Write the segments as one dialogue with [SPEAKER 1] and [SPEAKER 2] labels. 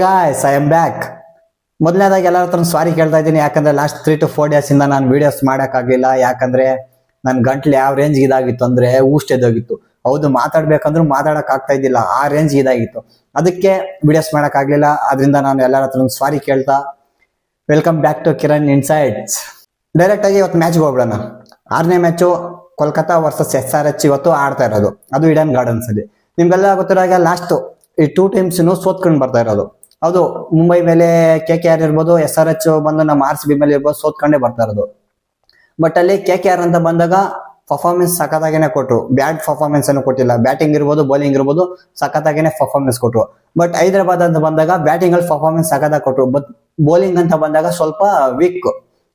[SPEAKER 1] Guys I am back. ಮೊದಲನೇದಾಗಿ ಎಲ್ಲರ ಹತ್ರ ಸಾರಿ ಕೇಳ್ತಾ ಇದ್ದೀನಿ, ಯಾಕಂದ್ರೆ ಲಾಸ್ಟ್ 3 to 4 days ಇಂದ ನಾನು ವಿಡಿಯೋಸ್ ಮಾಡೋಕ್ಕಾಗಲಿಲ್ಲ. ಯಾಕಂದ್ರೆ ನನ್ನ ಗಂಟ್ಲು ಯಾವ ರೇಂಜ್ ಇದಾಗಿತ್ತು ಅಂದ್ರೆ ಊಷ್ಟೆದೋಗಿತ್ತು. ಹೌದು, ಮಾತಾಡ್ಬೇಕಂದ್ರೂ ಮಾತಾಡಕ್ ಆಗ್ತಾ ಇದ್ದಿಲ್ಲ, ಆ ರೇಂಜ್ ಇದಾಗಿತ್ತು. ಅದಕ್ಕೆ ವಿಡಿಯೋಸ್ ಮಾಡೋಕ್ಕಾಗಲಿಲ್ಲ. ಅದರಿಂದ ನಾನು ಎಲ್ಲರ ಹತ್ರ ಸಾರಿ ಕೇಳ್ತಾ welcome back to Kiran insights. Direct ಆಗಿ ಇವತ್ತು ಮ್ಯಾಚ್ಗೆ ಹೋಗ್ಬಿಡೋಣ. 6ನೇ ಮ್ಯಾಚು ಕೋಲ್ಕತ್ತಾ ವರ್ಸಸ್ SRH ಇವತ್ತು ಆಡ್ತಾ ಇರೋದು, ಅದು ಈಡನ್ ಗಾರ್ಡನ್ಸ್ ಅಲ್ಲಿ. ನಿಮ್ಗೆಲ್ಲ ಗೊತ್ತಿರೋ ಹಾಗೆ ಲಾಸ್ಟ್ ಈ 2 teams ಸೋತ್ಕೊಂಡು ಬರ್ತಾ ಇರೋದು. ಹೌದು, ಮುಂಬೈ ಮೇಲೆ KKR ಇರ್ಬೋದು, SRH ಬಂದು ನಮ್ಮ RCB ಮೇಲೆ ಇರ್ಬೋದು, ಸೋತ್ಕೊಂಡೇ ಬರ್ತಾ ಇರೋದು. ಬಟ್ ಅಲ್ಲಿ KKR ಅಂತ ಬಂದಾಗ ಪರ್ಫಾರ್ಮೆನ್ಸ್ ಸಖತ್ತಾಗೇನೆ ಕೊಟ್ರು, ಬ್ಯಾಡ್ ಪರ್ಫಾರ್ಮೆನ್ಸ್ ಅನ್ನು ಕೊಟ್ಟಿಲ್ಲ. ಬ್ಯಾಟಿಂಗ್ ಇರ್ಬೋದು, ಬೌಲಿಂಗ್ ಇರ್ಬೋದು, ಸಖತ್ತಾಗೇನೆ ಪರ್ಫಾರ್ಮೆನ್ಸ್ ಕೊಟ್ರು. ಬಟ್ ಹೈದರಾಬಾದ್ ಅಂತ ಬಂದಾಗ ಬ್ಯಾಟಿಂಗ್ ಅಲ್ಲಿ ಪರ್ಫಾರ್ಮೆನ್ಸ್ ಸಖತ್ತಾಗಿ ಕೊಟ್ರು. ಬಟ್ ಬೌಲಿಂಗ್ ಅಂತ ಬಂದಾಗ ಸ್ವಲ್ಪ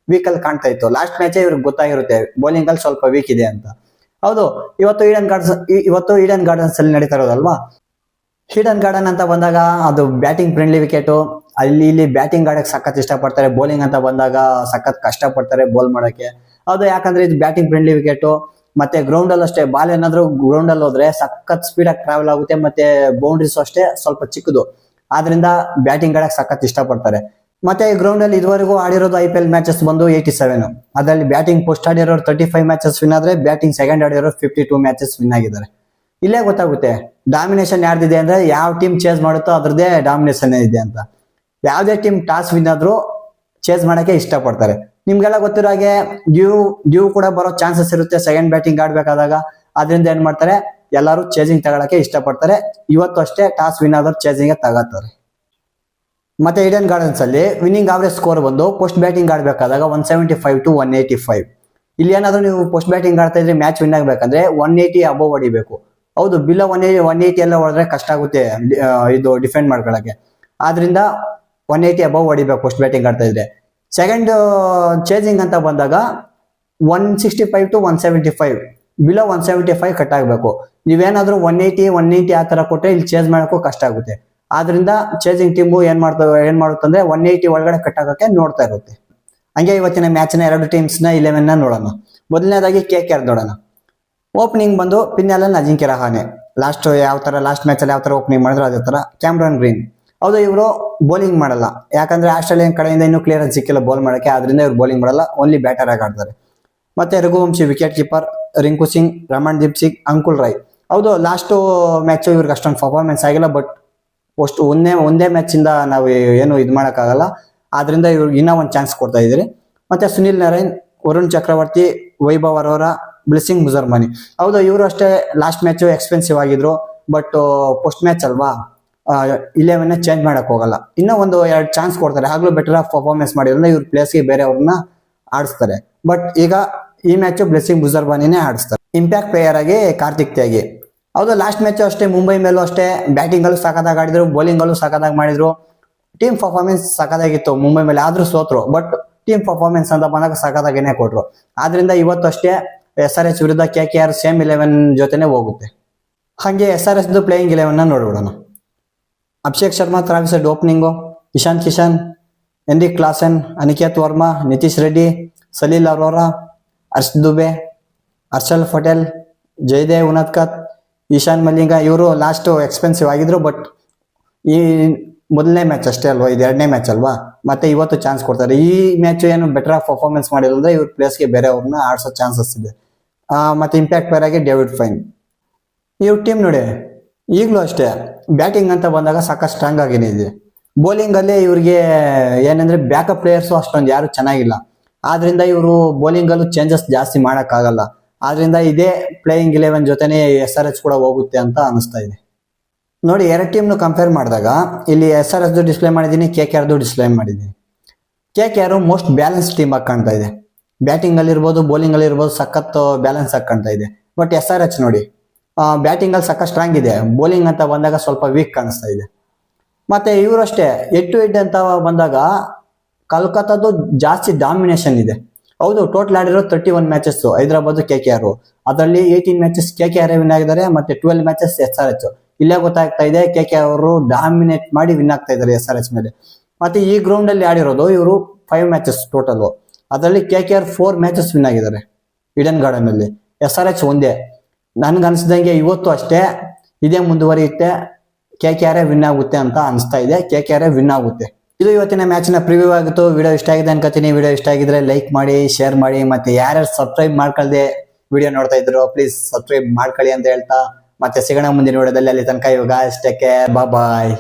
[SPEAKER 1] ವೀಕ್ ಅಲ್ಲಿ ಕಾಣ್ತಾ ಇತ್ತು. ಲಾಸ್ಟ್ ಮ್ಯಾಚ್ ಇವ್ರಿಗೆ ಗೊತ್ತಾಗಿರುತ್ತೆ ಬೌಲಿಂಗ್ ಅಲ್ಲಿ ಸ್ವಲ್ಪ ವೀಕ್ ಇದೆ ಅಂತ. ಹೌದು, ಇವತ್ತು ಈಡನ್ ಗಾರ್ಡನ್ಸ್ ಅಲ್ಲಿ ನಡೀತಾ ಇರೋದಲ್ವಾ. ಈಡನ್ ಗಾರ್ಡನ್ ಅಂತ ಬಂದಾಗ ಅದು ಬ್ಯಾಟಿಂಗ್ ಫ್ರೆಂಡ್ಲಿ ವಿಕೆಟು. ಇಲ್ಲಿ ಬ್ಯಾಟಿಂಗ್ ಆಡಕ್ಕೆ ಸಖತ್ ಇಷ್ಟಪಡ್ತಾರೆ, ಬೌಲಿಂಗ್ ಅಂತ ಬಂದಾಗ ಸಖತ್ ಕಷ್ಟ ಪಡ್ತಾರೆ ಬೌಲ್ ಮಾಡಕ್ಕೆ. ಹೌದು, ಯಾಕಂದ್ರೆ ಇದು ಬ್ಯಾಟಿಂಗ್ ಫ್ರೆಂಡ್ಲಿ ವಿಕೆಟು. ಮತ್ತೆ ಗ್ರೌಂಡ್ ಅಲ್ಲಿ ಅಷ್ಟೇ, ಬಾಲ್ ಏನಾದ್ರು ಗ್ರೌಂಡ್ ಅಲ್ಲಿ ಹೋದ್ರೆ ಸಖತ್ ಸ್ಪೀಡ್ ಆಗಿ ಟ್ರಾವೆಲ್ ಆಗುತ್ತೆ. ಮತ್ತೆ ಬೌಂಡ್ರೀಸ್ ಅಷ್ಟೇ ಸ್ವಲ್ಪ ಚಿಕ್ಕದು, ಆದ್ರಿಂದ ಬ್ಯಾಟಿಂಗ್ ಆಡಕ್ಕೆ ಸಖತ್ ಇಷ್ಟಪಡ್ತಾರೆ. ಮತ್ತೆ ಈ ಗ್ರೌಂಡ್ ಅಲ್ಲಿ ಇದುವರೆಗೂ ಆಡಿರೋದು IPL ಮ್ಯಾಚಸ್ ಬಂದು 87. ಅದರಲ್ಲಿ ಬ್ಯಾಟಿಂಗ್ ಫಸ್ಟ್ ಆಡಿರೋರು 35 ಮ್ಯಾಚಸ್ ವಿನ್ ಆದ್ರೆ, ಬ್ಯಾಟಿಂಗ್ ಸೆಕೆಂಡ್ ಆಡಿರೋರು 52 ಮ್ಯಾಚಸ್ ವಿನ್ ಆಗಿದ್ದಾರೆ. ಇಲ್ಲೇ ಗೊತ್ತಾಗುತ್ತೆ ಡಾಮಿನೇಷನ್ ಯಾರ್ದಿದೆ ಅಂದ್ರೆ, ಯಾವ ಟೀಮ್ ಚೇಸ್ ಮಾಡುತ್ತೋ ಅದ್ರದ್ದೇ ಡಾಮಿನೇಷನ್ ಇದೆ ಅಂತ. ಯಾವ್ದೇ ಟೀಮ್ ಟಾಸ್ ವಿನ್ ಆದ್ರೂ ಚೇಸ್ ಮಾಡಕ್ಕೆ ಇಷ್ಟಪಡ್ತಾರೆ. ನಿಮ್ಗೆಲ್ಲ ಗೊತ್ತಿರೋ ಹಾಗೆ ಡ್ಯೂ ಕೂಡ ಬರೋ ಚಾನ್ಸಸ್ ಇರುತ್ತೆ ಸೆಕೆಂಡ್ ಬ್ಯಾಟಿಂಗ್ ಆಡ್ಬೇಕಾದಾಗ. ಅದರಿಂದ ಏನ್ ಮಾಡ್ತಾರೆ, ಎಲ್ಲರೂ ಚೇಸಿಂಗ್ ತಗೊಳಕ್ಕೆ ಇಷ್ಟಪಡ್ತಾರೆ. ಇವತ್ತು ಅಷ್ಟೇ ಟಾಸ್ ವಿನ್ ಆದವ್ರು ಚೇಸಿಂಗ್ ತಗೋತಾರೆ. ಮತ್ತೆ ಈಡನ್ ಗಾರ್ಡನ್ಸ್ ಅಲ್ಲಿ ವಿನ್ನಿಂಗ್ ಆವರೇಜ್ ಸ್ಕೋರ್ ಬಂದು ಪೋಸ್ಟ್ ಬ್ಯಾಟಿಂಗ್ ಆಡ್ಬೇಕಾದಾಗ 175 to 185. ಇಲ್ಲಿ ಏನಾದ್ರು ನೀವು ಪೋಸ್ಟ್ ಬ್ಯಾಟಿಂಗ್ ಆಡ್ತಾ ಇದ್ರೆ ಮ್ಯಾಚ್ ವಿನ್ ಆಗ್ಬೇಕಂದ್ರೆ 180 ಅಬೋವ್ ಹೊಡಿಬೇಕು. ಹೌದು, ಬಿಲೋ 180 ಎಲ್ಲ ಹೊಡೆದ್ರೆ ಕಷ್ಟ ಆಗುತ್ತೆ ಇದು ಡಿಫೆಂಡ್ ಮಾಡ್ಕೊಳಕ್ಕೆ. ಆದ್ರಿಂದ 180 ಅಬೋವ್ ಹೊಡಿಬೇಕು ಪೋಸ್ಟ್ ಬ್ಯಾಟಿಂಗ್ ಆಡ್ತಾ ಇದ್ರೆ. ಸೆಕೆಂಡ್ ಚೇಸಿಂಗ್ ಅಂತ ಬಂದಾಗ 165 to 175, ಬಿಲೋ 175 ಕಟ್ ಆಗ್ಬೇಕು. ನೀವೇನಾದ್ರೂ 180 ಆ ತರ ಕೊಟ್ರೆ ಇಲ್ಲಿ ಚೇಸ್ ಮಾಡಕ್ಕೂ ಕಷ್ಟ ಆಗುತ್ತೆ. ಆದ್ರಿಂದ ಚೇಸಿಂಗ್ ಟೀಮು ಏನ್ ಮಾಡುತ್ತಂದ್ರೆ 180 ಒಳಗಡೆ ಕಟ್ ಆಗಕ್ಕೆ ನೋಡ್ತಾ ಇರುತ್ತೆ. ಹಂಗೆ ಇವತ್ತಿನ ಮ್ಯಾಚ್ನ 2 ಟೀಮ್ಸ್ನ 11 ನೋಡೋಣ. ಮೊದಲನೇದಾಗಿ KKR ನೋಡೋಣ. ಓಪನಿಂಗ್ ಬಂದು ಪಿನ್ಯಾಲನ್ ಅಜಿಂಕ್ಯ ರಹಾನೆ. ಲಾಸ್ಟ್ ಮ್ಯಾಚ್ ಅಲ್ಲಿ ಯಾವ ತರ ಓಪನಿಂಗ್ ಮಾಡಿದ್ರು ಅದೇ ತರ. Cameron green. ಹೌದು, ಇವರು ಬೌಲಿಂಗ್ ಮಾಡಲ್ಲ, ಯಾಕಂದ್ರೆ ಆಸ್ಟ್ರೇಲಿಯನ್ ಕಡೆಯಿಂದ ಇನ್ನೂ ಕ್ಲಿಯರೆನ್ಸ್ ಸಿಕ್ಕಿಲ್ಲ ಬೌಲ್ ಮಾಡಕ್ಕೆ. ಆದ್ರಿಂದ ಇವ್ರು ಬೌಲಿಂಗ್ ಮಾಡಲ್ಲ, ಓನ್ಲಿ ಬ್ಯಾಟರ್ ಆಗಿ ಆಡ್ತಾರೆ. ಮತ್ತೆ ರಘುವಂಶಿ ವಿಕೆಟ್ ಕೀಪರ್, ರಿಂಕು ಸಿಂಗ್, ರಮಣ್ದೀಪ್ ಸಿಂಗ್, ಅಂಕುಲ್ ರಾಯ್. ಹೌದು, ಲಾಸ್ಟ್ ಮ್ಯಾಚ್ ಇವ್ರಿಗೆ ಅಷ್ಟೊಂದು ಪರ್ಫಾರ್ಮೆನ್ಸ್ ಆಗಿಲ್ಲ. ಬಟ್ ಒಂದೇ ಮ್ಯಾಚ್ ಇಂದ ನಾವು ಏನು ಇದು ಮಾಡಕ್ಕಾಗಲ್ಲ. ಆದ್ರಿಂದ ಇವ್ರಿಗೆ ಇನ್ನೂ ಒಂದು ಚಾನ್ಸ್ ಕೊಡ್ತಾ ಇದೀರಿ. ಮತ್ತೆ ಸುನಿಲ್ ನಾರಾಯಣ್, ವರುಣ್ ಚಕ್ರವರ್ತಿ, ವೈಭವ್ ಅರೋರಾ, ಬ್ಲೆಸ್ಸಿಂಗ್ ಮುಜರ್ಮಾನಿ. ಹೌದು, ಇವರು ಅಷ್ಟೇ ಲಾಸ್ಟ್ ಮ್ಯಾಚ್ ಎಕ್ಸ್ಪೆನ್ಸಿವ್ ಆಗಿದ್ರು. ಬಟ್ ಪೋಸ್ಟ್ ಮ್ಯಾಚ್ ಅಲ್ವಾ, 11 ಚೇಂಜ್ ಮಾಡಕ್ ಹೋಗಲ್ಲ. ಇನ್ನೂ 2 ಚಾನ್ಸ್ ಕೊಡ್ತಾರೆ. ಆಗ್ಲೂ ಬೆಟರ್ ಆಫ್ ಪರ್ಫಾರ್ಮೆನ್ಸ್ ಮಾಡಿರೋದ್ರಿಂದ ಇವ್ರ ಪ್ಲೇಸ್ಗೆ ಬೇರೆಯವ್ರನ್ನ ಆಡಿಸ್ತಾರೆ. ಬಟ್ ಈಗ ಈ ಮ್ಯಾಚ್ ಬ್ಲೆಸ್ಸಿಂಗ್ ಮುಜರ್ಮಾನಿನೇ ಆಡಿಸ್ತಾರೆ. ಇಂಪ್ಯಾಕ್ಟ್ ಪ್ಲೇಯರ್ ಆಗಿ ಕಾರ್ತಿಕ್ ತ್ಯಾಗಿ. ಹೌದು, ಲಾಸ್ಟ್ ಮ್ಯಾಚ್ ಅಷ್ಟೇ ಮುಂಬೈ ಮೇಲೂ ಅಷ್ಟೇ ಬ್ಯಾಟಿಂಗ್ ಅಲ್ಲೂ ಸಖತ್ತಾಗಿ ಆಡಿದ್ರು, ಬೌಲಿಂಗ್ ಅಲ್ಲೂ ಸಖತ್ತಾಗಿ ಮಾಡಿದ್ರು. ಟೀಮ್ ಪರ್ಫಾರ್ಮೆನ್ಸ್ ಸಖತ್ತಾಗಿತ್ತು ಮುಂಬೈ ಮೇಲೆ, ಆದ್ರೂ ಸೋತ್ರು. ಬಟ್ ಟೀಮ್ ಪರ್ಫಾರ್ಮೆನ್ಸ್ ಅಂತ ಬಂದಾಗ ಸಖತ್ತಾಗೇನೆ ಕೊಟ್ರು. ಆದ್ರಿಂದ ಇವತ್ತು ಅಷ್ಟೇ SRH ವಿರುದ್ಧ KKR ಸೇಮ್ 11 ಜೊತೆನೆ ಹೋಗುತ್ತೆ. ಹಾಗೆ SRH ಪ್ಲೇಯಿಂಗ್ 11 ನೋಡ್ಬಿಡೋಣ. Abhishek Sharma, Travis Head opening. Ishan Kishan, Heinrich Klaasen, Aniket Varma, Nitish Reddy, Salil Arora, Harsh Dubey, Harshal Patel, Jaydev Unadkat, Eshan Malinga. ಇವರು ಲಾಸ್ಟ್ ಎಕ್ಸ್ಪೆನ್ಸಿವ್ ಆಗಿದ್ರು. ಬಟ್ ಈ ಮೊದಲನೇ ಮ್ಯಾಚ್ ಅಷ್ಟೇ ಅಲ್ವಾ, ಇದು 2ನೇ ಮ್ಯಾಚ್ ಅಲ್ವಾ. ಮತ್ತೆ ಇವತ್ತು ಚಾನ್ಸ್ ಕೊಡ್ತಾರೆ. ಈ ಮ್ಯಾಚ್ ಏನು ಬೆಟರ್ ಆಫ್ ಪರ್ಫಾರ್ಮೆನ್ಸ್ ಮಾಡಿರೋದ್ರೆ ಇವ್ರ ಪ್ಲೇಸ್ಗೆ ಬೇರೆಯವ್ರನ್ನ ಆಡ್ಸೋ ಚಾನ್ಸಸ್ ಇದೆ. ಮತ್ತೆ ಇಂಪ್ಯಾಕ್ಟ್ ಪ್ಲೇಯರ್ ಆಗಿ ಡೇವಿಡ್ ಫೈನ್. ಇವ್ರ ಟೀಮ್ ನೋಡಿ, ಈಗಲೂ ಅಷ್ಟೇ ಬ್ಯಾಟಿಂಗ್ ಅಂತ ಬಂದಾಗ ಸಾಕಷ್ಟು ಸ್ಟ್ರಾಂಗ್ ಆಗಿದೆ. ಬೌಲಿಂಗ್ ಅಲ್ಲಿ ಇವ್ರಿಗೆ ಏನಂದ್ರೆ ಬ್ಯಾಕಪ್ ಪ್ಲೇಯರ್ಸು ಅಷ್ಟೊಂದು ಯಾರು ಚೆನ್ನಾಗಿಲ್ಲ. ಆದ್ರಿಂದ ಇವರು ಬೌಲಿಂಗ್ ಅಲ್ಲೂ ಚೇಂಜಸ್ ಜಾಸ್ತಿ ಮಾಡಕ್ಕಾಗಲ್ಲ. ಆದ್ರಿಂದ ಇದೇ ಪ್ಲೇಯಿಂಗ್ 11 ಜೊತೆನೆ SRH ಕೂಡ ಹೋಗುತ್ತೆ ಅಂತ ಅನಿಸ್ತಾ ಇದೆ. ನೋಡಿ, 2 ಟೀಮ್ನು ಕಂಪೇರ್ ಮಾಡಿದಾಗ ಇಲ್ಲಿ SRH ಡಿಸ್ಪ್ಲೇ ಮಾಡಿದ್ದೀನಿ, KKR ಡಿಸ್ಪ್ಲೇ ಮಾಡಿದ್ದೀನಿ. KKR ಮೋಸ್ಟ್ ಬ್ಯಾಲೆನ್ಸ್ ಟೀಮ್ ಆಗಿ ಕಾಣ್ತಾ ಇದೆ. ಬ್ಯಾಟಿಂಗ್ ಅಲ್ಲಿ ಇರ್ಬೋದು, ಬೌಲಿಂಗ್ ಅಲ್ಲಿ ಇರ್ಬೋದು, ಸಖತ್ ಬ್ಯಾಲೆನ್ಸ್ ಆಗಿ ಕಾಣ್ತಾ ಇದೆ. ಬಟ್ SRH ನೋಡಿ, ಬ್ಯಾಟಿಂಗ್ ಅಲ್ಲಿ ಸಖತ್ ಸ್ಟ್ರಾಂಗ್ ಇದೆ, ಬೌಲಿಂಗ್ ಅಂತ ಬಂದಾಗ ಸ್ವಲ್ಪ ವೀಕ್ ಕಾಣಿಸ್ತಾ ಇದೆ. ಮತ್ತೆ ಇವರಷ್ಟೇ ಹೆಡ್ ಟು ಹೆಡ್ ಅಂತ ಬಂದಾಗ ಕಲ್ಕತ್ತಾದು ಜಾಸ್ತಿ ಡಾಮಿನೇಷನ್ ಇದೆ. ಹೌದು, ಟೋಟಲ್ ಆಡಿರೋ 31 ಮ್ಯಾಚಸ್ ಹೈದರಾಬಾದ್ KKR. ಅದರಲ್ಲಿ 18 ಮ್ಯಾಚಸ್ KKR ವಿನ್ ಆಗಿದ್ದಾರೆ, ಮತ್ತೆ 12 ಮ್ಯಾಚಸ್ SRH. ಇಲ್ಲೇ ಗೊತ್ತಾಗ್ತಾ ಇದೆ KKR ಅವರು ಡಾಮಿನೇಟ್ ಮಾಡಿ ವಿನ್ ಆಗ್ತಾ ಇದ್ದಾರೆ SRH ಮೇಲೆ. ಮತ್ತೆ ಈ ಗ್ರೌಂಡ್ ಅಲ್ಲಿ ಆಡಿರೋದು ಇವರು 5 ಮ್ಯಾಚಸ್ ಟೋಟಲ್. ಅದರಲ್ಲಿ KKR 4 ಮ್ಯಾಚಸ್ ವಿನ್ ಆಗಿದ್ದಾರೆ ಈಡನ್ ಗಾರ್ಡನ್ ಅಲ್ಲಿ, SRH ಒಂದೇ. ನನ್ಗನ್ಸ್ದಂಗೆ ಇವತ್ತು ಅಷ್ಟೇ ಇದೇ ಮುಂದುವರಿಯುತ್ತೆ. KKR ವಿನ್ ಆಗುತ್ತೆ ಅಂತ ಅನಿಸ್ತಾ ಇದೆ. KKR ವಿನ್ ಆಗುತ್ತೆ. ಇದು ಇವತ್ತಿನ ಮ್ಯಾಚಿನ ಪ್ರಿವ್ಯೂ ಆಗಿತ್ತು. ವಿಡಿಯೋ ಇಷ್ಟ ಆಗಿದೆ ಅನ್ಕೋತೀನಿ. ವಿಡಿಯೋ ಇಷ್ಟ ಆಗಿದ್ರೆ ಲೈಕ್ ಮಾಡಿ, ಶೇರ್ ಮಾಡಿ, ಮತ್ತೆ ಯಾರ್ಯಾರು ಸಬ್ಸ್ಕ್ರೈಬ್ ಮಾಡ್ಕೊಳ್ದೆ ವಿಡಿಯೋ ನೋಡ್ತಾ ಇದ್ರು ಪ್ಲೀಸ್ ಸಬ್ಸ್ಕ್ರೈಬ್ ಮಾಡ್ಕೊಳ್ಳಿ ಅಂತ ಹೇಳ್ತಾ ಮತ್ತೆ ಸಿಗೋಣ ಮುಂದಿನ ವಿಡಿಯೋದಲ್ಲಿ. ಅಲ್ಲಿ ತನಕ ಇವಾಗ ಟೇಕ್ ಕೇರ್, ಬಾಯ್.